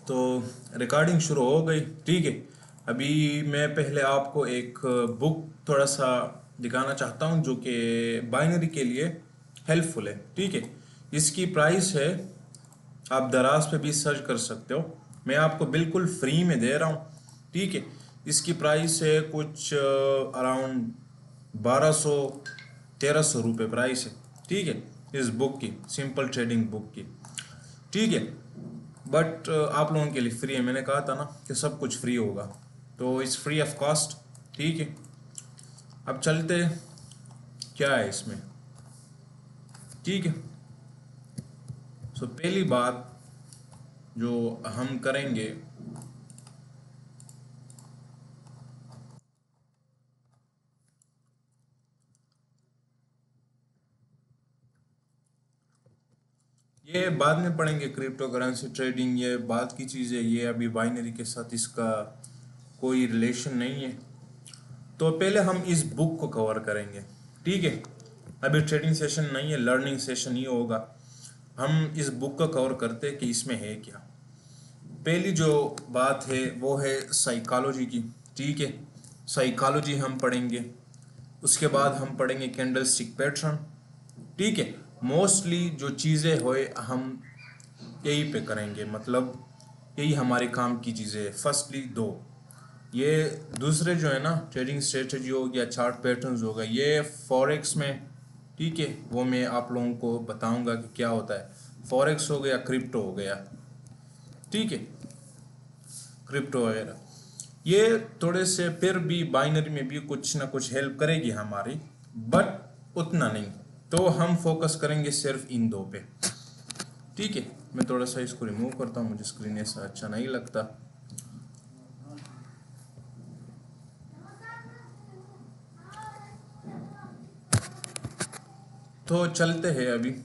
तो रिकॉर्डिंग शुरू हो गई। ठीक है, अभी मैं पहले आपको एक बुक थोड़ा सा दिखाना चाहता हूँ जो कि बाइनरी के लिए हेल्पफुल है। ठीक है, इसकी प्राइस है, आप दराज पे भी सर्च कर सकते हो, मैं आपको बिल्कुल फ्री में दे रहा हूँ। ठीक है, इसकी प्राइस है कुछ अराउंड 1200-1300 रुपये प्राइस है। ठीक है, इस बुक की, सिंपल ट्रेडिंग बुक की। ठीक है, बट आप लोगों के लिए फ्री है, मैंने कहा था ना कि सब कुछ फ्री होगा, तो इट्स फ्री ऑफ कॉस्ट। ठीक है, अब चलते क्या है इसमें। ठीक है, सो पहली बात जो हम करेंगे, ये बाद में पढ़ेंगे, क्रिप्टो करेंसी ट्रेडिंग ये बाद की चीज़ है, ये अभी बाइनरी के साथ इसका कोई रिलेशन नहीं है। तो पहले हम इस बुक को कवर करेंगे। ठीक है, अभी ट्रेडिंग सेशन नहीं है, लर्निंग सेशन ही होगा। हम इस बुक को कवर करते हैं कि इसमें है क्या। पहली जो बात है वो है साइकोलॉजी की। ठीक है, साइकोलॉजी हम पढ़ेंगे, उसके बाद हम पढ़ेंगे कैंडल स्टिक पैटर्न। ठीक है, मोस्टली जो चीज़ें होए हम यही पे करेंगे, मतलब यही हमारे काम की चीज़ें है। फर्स्टली दो, ये दूसरे जो है ना, ट्रेडिंग स्ट्रेटजी हो गया, चार्ट पैटर्न्स हो गया, ये फॉरेक्स में। ठीक है, वो मैं आप लोगों को बताऊंगा कि क्या होता है। फॉरेक्स हो गया, क्रिप्टो हो गया। ठीक है, क्रिप्टो वगैरह ये थोड़े से फिर भी बाइनरी में भी कुछ ना कुछ हेल्प करेगी हमारी, बट उतना नहीं। तो हम फोकस करेंगे सिर्फ इन दो पे। ठीक है, मैं थोड़ा सा इसको रिमूव करता हूँ, मुझे स्क्रीन ऐसा अच्छा नहीं लगता। तो चलते हैं अभी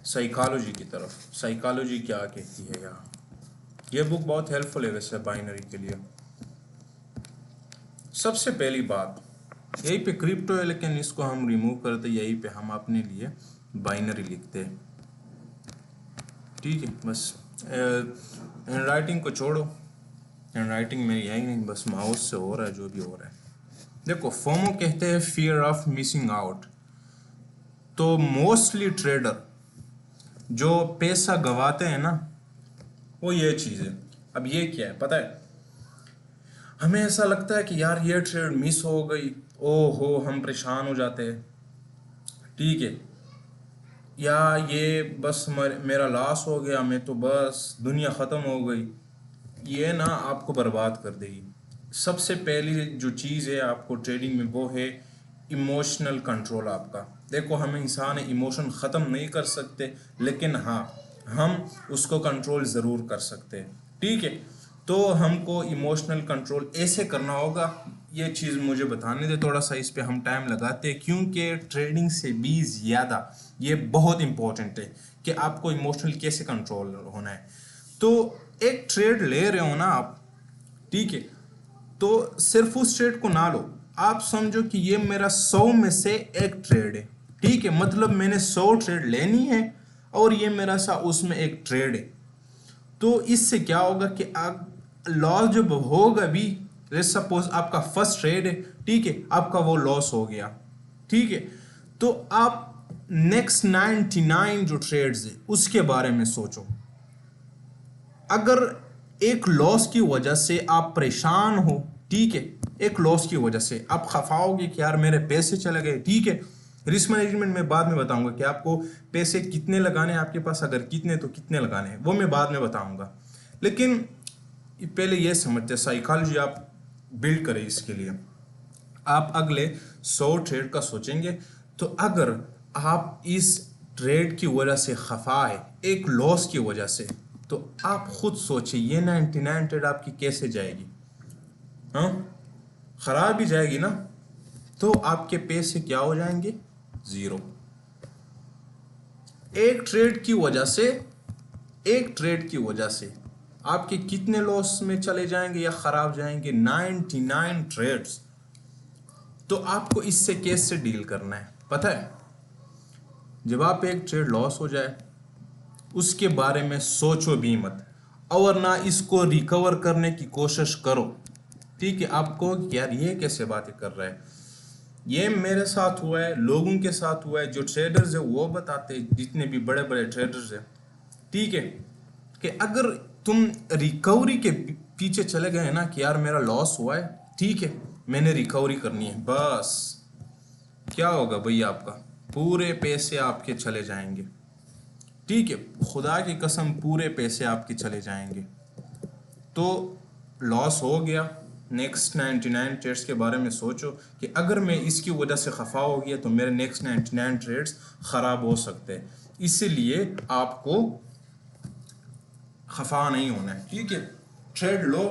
साइकोलॉजी की तरफ। साइकोलॉजी क्या कहती है यहाँ, ये बुक बहुत हेल्पफुल है वैसे बाइनरी के लिए। सबसे पहली बात, यहीं पे क्रिप्टो है लेकिन इसको हम रिमूव करते, यहीं पे हम अपने लिए बाइनरी लिखते हैं। ठीक है, बस हैंड राइटिंग को छोड़ो, हैंड राइटिंग मेरी है ही नहीं, बस माउस से हो रहा है जो भी हो रहा है। देखो, फोमो कहते हैं फियर ऑफ मिसिंग आउट। तो मोस्टली ट्रेडर जो पैसा गवाते हैं ना, वो ये चीज़ है। अब ये क्या है पता है, हमें ऐसा लगता है कि यार ये ट्रेड मिस हो गई, ओहो हम परेशान हो जाते हैं। ठीक है, या ये बस मेरा लॉस हो गया, मैं तो बस दुनिया ख़त्म हो गई, ये ना आपको बर्बाद कर देगी। सबसे पहली जो चीज़ है आपको ट्रेडिंग में वो है इमोशनल कंट्रोल आपका। देखो, हम इंसान इमोशन ख़त्म नहीं कर सकते, लेकिन हाँ, हम उसको कंट्रोल ज़रूर कर सकते हैं। ठीक है, तो हमको इमोशनल कंट्रोल ऐसे करना होगा। ये चीज़ मुझे बताने दे थोड़ा सा, इस पे हम टाइम लगाते हैं क्योंकि ट्रेडिंग से भी ज़्यादा ये बहुत इंपॉर्टेंट है कि आपको इमोशनल कैसे कंट्रोल होना है। तो एक ट्रेड ले रहे हो ना आप, ठीक है, तो सिर्फ उस ट्रेड को ना लो, आप समझो कि ये मेरा 100 में से एक ट्रेड है। ठीक है, मतलब मैंने 100 ट्रेड लेनी है और ये मेरा सा उसमें एक ट्रेड है। तो इससे क्या होगा कि आप लॉस जब होगा भी, लेट्स सपोज आपका फर्स्ट ट्रेड है, ठीक है, आपका वो लॉस हो गया। ठीक है, तो आप नेक्स्ट 99 जो ट्रेड्स है उसके बारे में सोचो। अगर एक लॉस की वजह से आप परेशान हो, ठीक है, एक लॉस की वजह से आप खफाओगे कि यार मेरे पैसे चले गए। ठीक है, रिस्क मैनेजमेंट में बाद में बताऊंगा कि आपको पैसे कितने लगाने हैं आपके पास, अगर कितने तो कितने लगाने हैं वो मैं बाद में बताऊंगा। लेकिन पहले ये समझते साइकोलॉजी आप बिल्ड करें। इसके लिए आप अगले 100 ट्रेड का सोचेंगे, तो अगर आप इस ट्रेड की वजह से खफा है, एक लॉस की वजह से, तो आप खुद सोचिए ये 99 ट्रेड आपकी कैसे जाएगी। हाँ, खराब ही जाएगी ना, तो आपके पैसे क्या हो जाएंगे, जीरो। एक ट्रेड की वजह से, एक ट्रेड की वजह से आपके कितने लॉस में चले जाएंगे या खराब जाएंगे, 99 ट्रेड्स। तो आपको इससे कैसे डील करना है पता है, जब आप एक ट्रेड लॉस हो जाए उसके बारे में सोचो भी मत, और ना इसको रिकवर करने की कोशिश करो। ठीक है, आपको यार ये कैसे बातें कर रहा है, ये मेरे साथ हुआ है, लोगों के साथ हुआ है, जो ट्रेडर्स है वो बताते हैं, जितने भी बड़े बड़े ट्रेडर्स हैं, ठीक है, कि अगर तुम रिकवरी के पीछे चले गए ना कि यार मेरा लॉस हुआ है, ठीक है, मैंने रिकवरी करनी है, बस क्या होगा भैया, आपका पूरे पैसे आपके चले जाएंगे। ठीक है, खुदा की कसम पूरे पैसे आपके चले जाएंगे। तो लॉस हो गया, नेक्स्ट 99 ट्रेड्स के बारे में सोचो कि अगर मैं इसकी वजह से खफा हो गया तो मेरे नेक्स्ट 99 ट्रेड्स ख़राब हो सकते हैं। इसीलिए आपको खफा नहीं होना है। ठीक है, ट्रेड लो,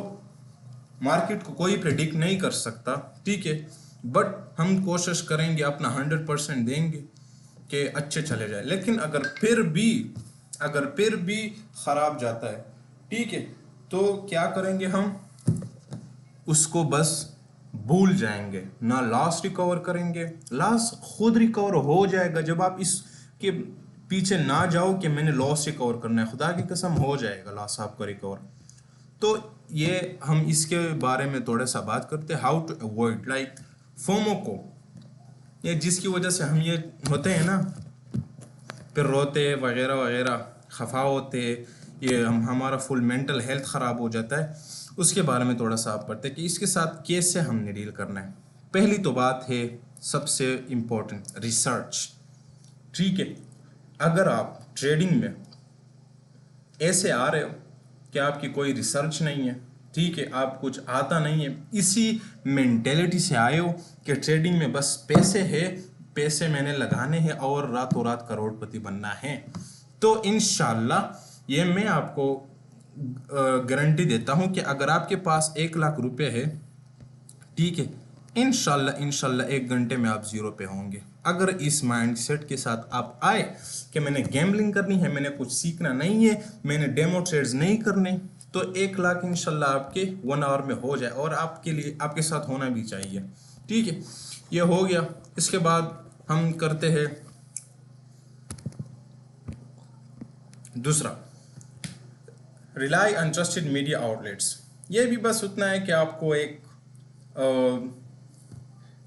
मार्केट को कोई प्रेडिक्ट नहीं कर सकता, ठीक है, बट हम कोशिश करेंगे, अपना 100% देंगे कि अच्छे चले जाए। लेकिन अगर फिर भी ख़राब जाता है, ठीक है, तो क्या करेंगे हम, उसको बस भूल जाएंगे, ना लॉस रिकवर करेंगे। लॉस खुद रिकवर हो जाएगा जब आप इसके पीछे ना जाओ कि मैंने लॉस रिकवर करना है, खुदा की कसम हो जाएगा लॉस आपका रिकवर। तो ये हम इसके बारे में थोड़ा सा बात करते हैं, how to avoid like FOMO को, ये जिसकी वजह से हम ये होते हैं ना, फिर रोते वगैरह वगैरह, खफा होते, ये हमारा फुल मेंटल हेल्थ ख़राब हो जाता है, उसके बारे में थोड़ा सा आप पढ़ते हैं कि इसके साथ कैसे हमने डील करना है। पहली तो बात है सबसे इम्पोर्टेंट, रिसर्च। ठीक है, अगर आप ट्रेडिंग में ऐसे आ रहे हो कि आपकी कोई रिसर्च नहीं है, ठीक है, आप कुछ आता नहीं है, इसी मेंटेलिटी से आए हो कि ट्रेडिंग में बस पैसे है, पैसे मैंने लगाने हैं और रातों रात करोड़पति बनना है, तो इंशाल्लाह ये मैं आपको गारंटी देता हूं कि अगर आपके पास 1 लाख रुपए है, ठीक है, इंशाल्लाह 1 घंटे में आप जीरो पे होंगे। अगर इस माइंडसेट के साथ आप आए कि मैंने गैम्बलिंग करनी है, मैंने कुछ सीखना नहीं है, मैंने डेमो ट्रेड्स नहीं करने, तो 1 लाख इंशाल्लाह आपके 1 आवर में हो जाए, और आपके लिए आपके साथ होना भी चाहिए। ठीक है, ये हो गया। इसके बाद हम करते हैं दूसरा, rely on trusted media outlets. ये भी बस उतना है कि आपको एक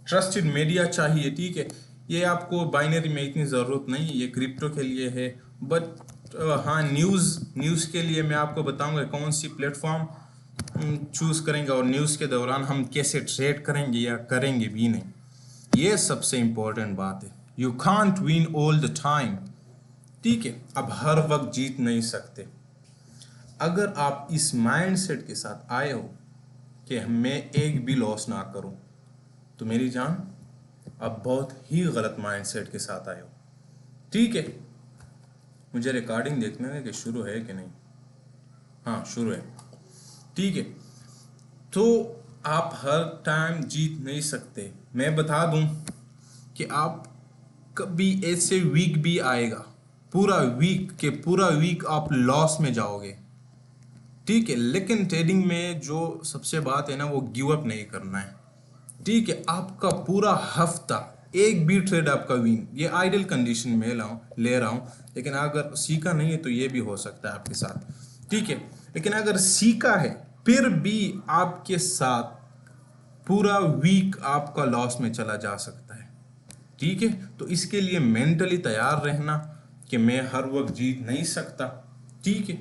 ट्रस्टेड मीडिया चाहिए। ठीक है, ये आपको बाइनरी में इतनी ज़रूरत नहीं है, ये क्रिप्टो के लिए है, बट हाँ, न्यूज़ के लिए मैं आपको बताऊंगा कौन सी प्लेटफॉर्म चूज़ करेंगे, और न्यूज़ के दौरान हम कैसे ट्रेड करेंगे या करेंगे भी नहीं, ये सबसे इम्पोर्टेंट बात है। You can't win all the time. ठीक है, अब हर वक्त जीत नहीं सकते। अगर आप इस माइंडसेट के साथ आए हो कि मैं एक भी लॉस ना करूं, तो मेरी जान आप बहुत ही गलत माइंडसेट के साथ आए हो। ठीक है, मुझे रिकॉर्डिंग देखने में कि शुरू है कि नहीं, हाँ शुरू है। ठीक है, तो आप हर टाइम जीत नहीं सकते। मैं बता दूं कि आप कभी ऐसे वीक भी आएगा, पूरा वीक आप लॉस में जाओगे। ठीक है, लेकिन ट्रेडिंग में जो सबसे बात है ना, वो गिव अप नहीं करना है। ठीक है, आपका पूरा हफ्ता एक भी ट्रेड आपका विन, ये आइडियल कंडीशन में ले रहा हूँ, लेकिन अगर सीखा नहीं है तो ये भी हो सकता है आपके साथ। ठीक है, लेकिन अगर सीखा है फिर भी आपके साथ पूरा वीक आपका लॉस में चला जा सकता है। ठीक है, तो इसके लिए मेंटली तैयार रहना कि मैं हर वक्त जीत नहीं सकता। ठीक है,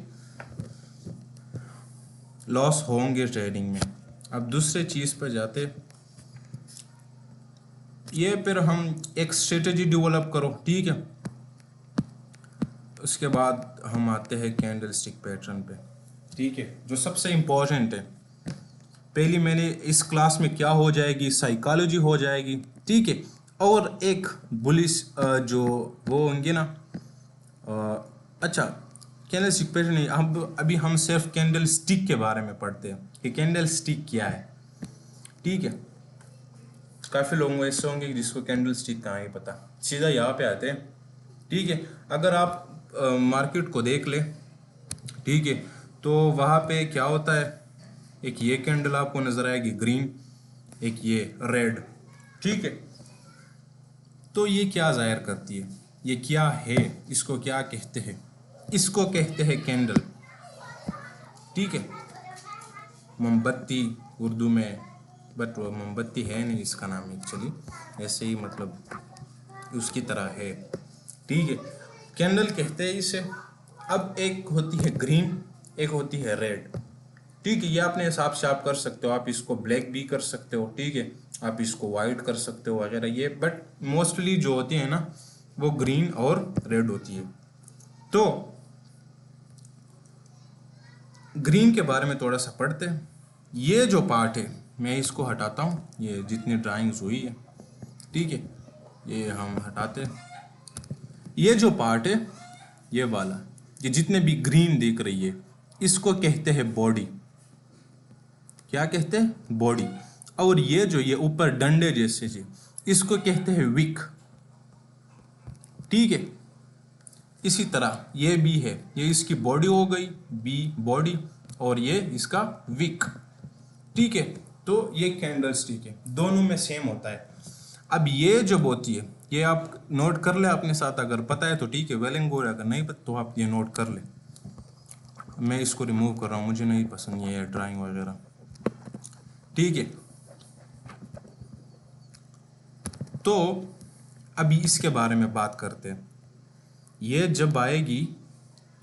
लॉस होंगे ट्रेडिंग में। अब दूसरे चीज़ पर जाते, ये फिर हम एक स्ट्रेटेजी डेवलप करो। ठीक है, उसके बाद हम आते हैं कैंडल स्टिक पैटर्न पे। ठीक है, जो सबसे इम्पोर्टेंट है, पहली मैंने इस क्लास में क्या हो जाएगी, साइकोलॉजी हो जाएगी। ठीक है, और एक बुलिश जो वो होंगे ना, अच्छा कैंडल स्टिक पैटर्न नहीं, अभी हम सिर्फ कैंडल स्टिक के बारे में पढ़ते हैं कि कैंडल स्टिक क्या है। ठीक है, काफ़ी लोग ऐसे होंगे जिसको कैंडल स्टिक कहाँ ही पता, सीधा यहाँ पे आते हैं। ठीक है, अगर आप मार्केट को देख ले, ठीक है, तो वहाँ पे क्या होता है, एक ये कैंडल आपको नज़र आएगी ग्रीन, एक ये रेड। ठीक है, तो ये क्या जाहिर करती है, ये क्या है, इसको क्या कहते हैं, इसको कहते हैं कैंडल। ठीक है, मोमबत्ती उर्दू में, बट वो मोमबत्ती है नहीं इसका नाम एक्चुअली, ऐसे ही मतलब उसकी तरह है। ठीक है, कैंडल कहते हैं इसे। अब एक होती है ग्रीन, एक होती है रेड। ठीक है, ये अपने हिसाब से आप कर सकते हो, आप इसको ब्लैक भी कर सकते हो, ठीक है, आप इसको वाइट कर सकते हो वगैरह ये, बट मोस्टली जो होती है ना वो ग्रीन और रेड होती है। तो ग्रीन के बारे में थोड़ा सा पढ़ते हैं। ये जो पार्ट है मैं इसको हटाता हूँ, ये जितनी ड्राइंग्स हुई है, ठीक है, ये हम हटाते हैं। ये जो पार्ट है ये वाला, ये जितने भी ग्रीन दिख रही है इसको कहते हैं बॉडी। क्या कहते हैं? बॉडी। और ये जो ये ऊपर डंडे जैसे जी इसको कहते हैं विक। ठीक है, इसी तरह ये भी है, ये इसकी बॉडी हो गई, बी बॉडी, और ये इसका विक। ठीक है, तो ये कैंडल स्टिक है, दोनों में सेम होता है। अब ये जो होती है ये आप नोट कर ले अपने साथ, अगर पता है तो ठीक है, वेल एंड गुड, अगर नहीं पता तो आप ये नोट कर ले। मैं इसको रिमूव कर रहा हूँ, मुझे नहीं पसंद ये ड्राइंग वगैरह। ठीक है, तो अभी इसके बारे में बात करते हैं। ये जब आएगी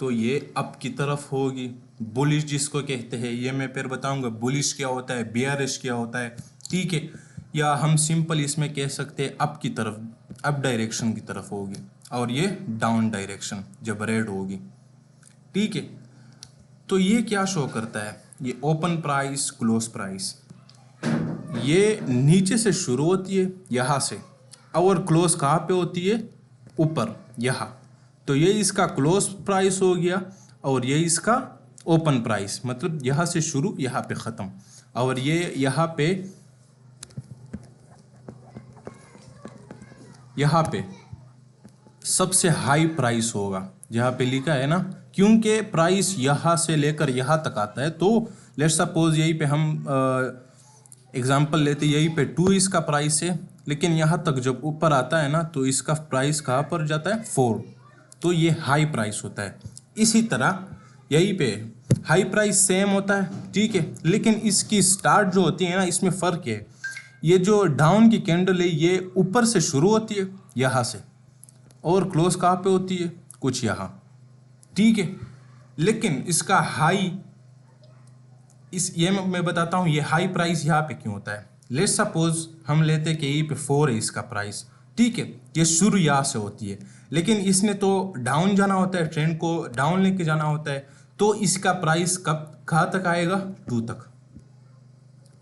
तो ये अप की तरफ होगी, बुलिश जिसको कहते हैं, ये मैं फिर बताऊंगा बुलिश क्या होता है, बेयरिश क्या होता है। ठीक है, या हम सिंपल इसमें कह सकते हैं अप की तरफ, अप डायरेक्शन की तरफ होगी, और ये डाउन डायरेक्शन जब रेड होगी। ठीक है, तो ये क्या शो करता है, ये ओपन प्राइस क्लोज प्राइस, ये नीचे से शुरू होती है यहाँ से, और क्लोज कहाँ पे होती है? ऊपर यहाँ। तो ये इसका क्लोज प्राइस हो गया, और ये इसका ओपन प्राइस, मतलब यहाँ से शुरू यहाँ पे ख़त्म, और ये यहाँ पे सबसे हाई प्राइस होगा, जहाँ पे लिखा है ना, क्योंकि प्राइस यहाँ से लेकर यहाँ तक आता है। तो लेट्स सपोज यहीं पे हम एग्जांपल लेते, यहीं पे 2 इसका प्राइस है, लेकिन यहाँ तक जब ऊपर आता है ना तो इसका प्राइस कहाँ पर जाता है? 4। तो ये हाई प्राइस होता है। इसी तरह यहीं पे हाई प्राइस सेम होता है, ठीक है, लेकिन इसकी स्टार्ट जो होती है ना इसमें फ़र्क है। ये जो डाउन की कैंडल है ये ऊपर से शुरू होती है यहाँ से, और क्लोज कहाँ पे होती है? कुछ यहाँ। ठीक है, लेकिन इसका हाई, ये मैं बताता हूँ ये हाई प्राइस यहाँ पे क्यों होता है। लेट्स सपोज हम लेते कि यहीं पे 4 है इसका प्राइस, ठीक है, ये शुरू यहाँ से होती है, लेकिन इसने तो डाउन जाना होता है, ट्रेंड को डाउन लेके जाना होता है, तो इसका प्राइस कब कहाँ तक आएगा? 2 तक।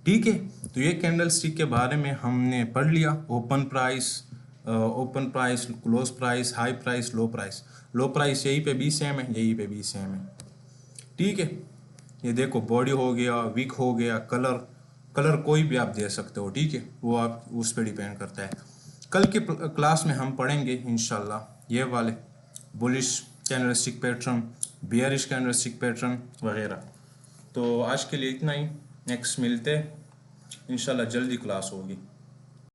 ठीक है, तो ये कैंडल स्टिक के बारे में हमने पढ़ लिया। Open price, close price, high price, लो प्राइस। लो प्राइस यहीं पे भी सेम है, यहीं पे भी सेम है। ठीक है, ये देखो बॉडी हो गया, विक हो गया, कलर कोई भी आप दे सकते हो, ठीक है, वो आप उस पर डिपेंड करता है। कल के क्लास में हम पढ़ेंगे इंशाल्लाह ये वाले bullish candlestick pattern, bearish candlestick pattern वगैरह। तो आज के लिए इतना ही, नेक्स्ट मिलते इंशाल्लाह, जल्दी क्लास होगी।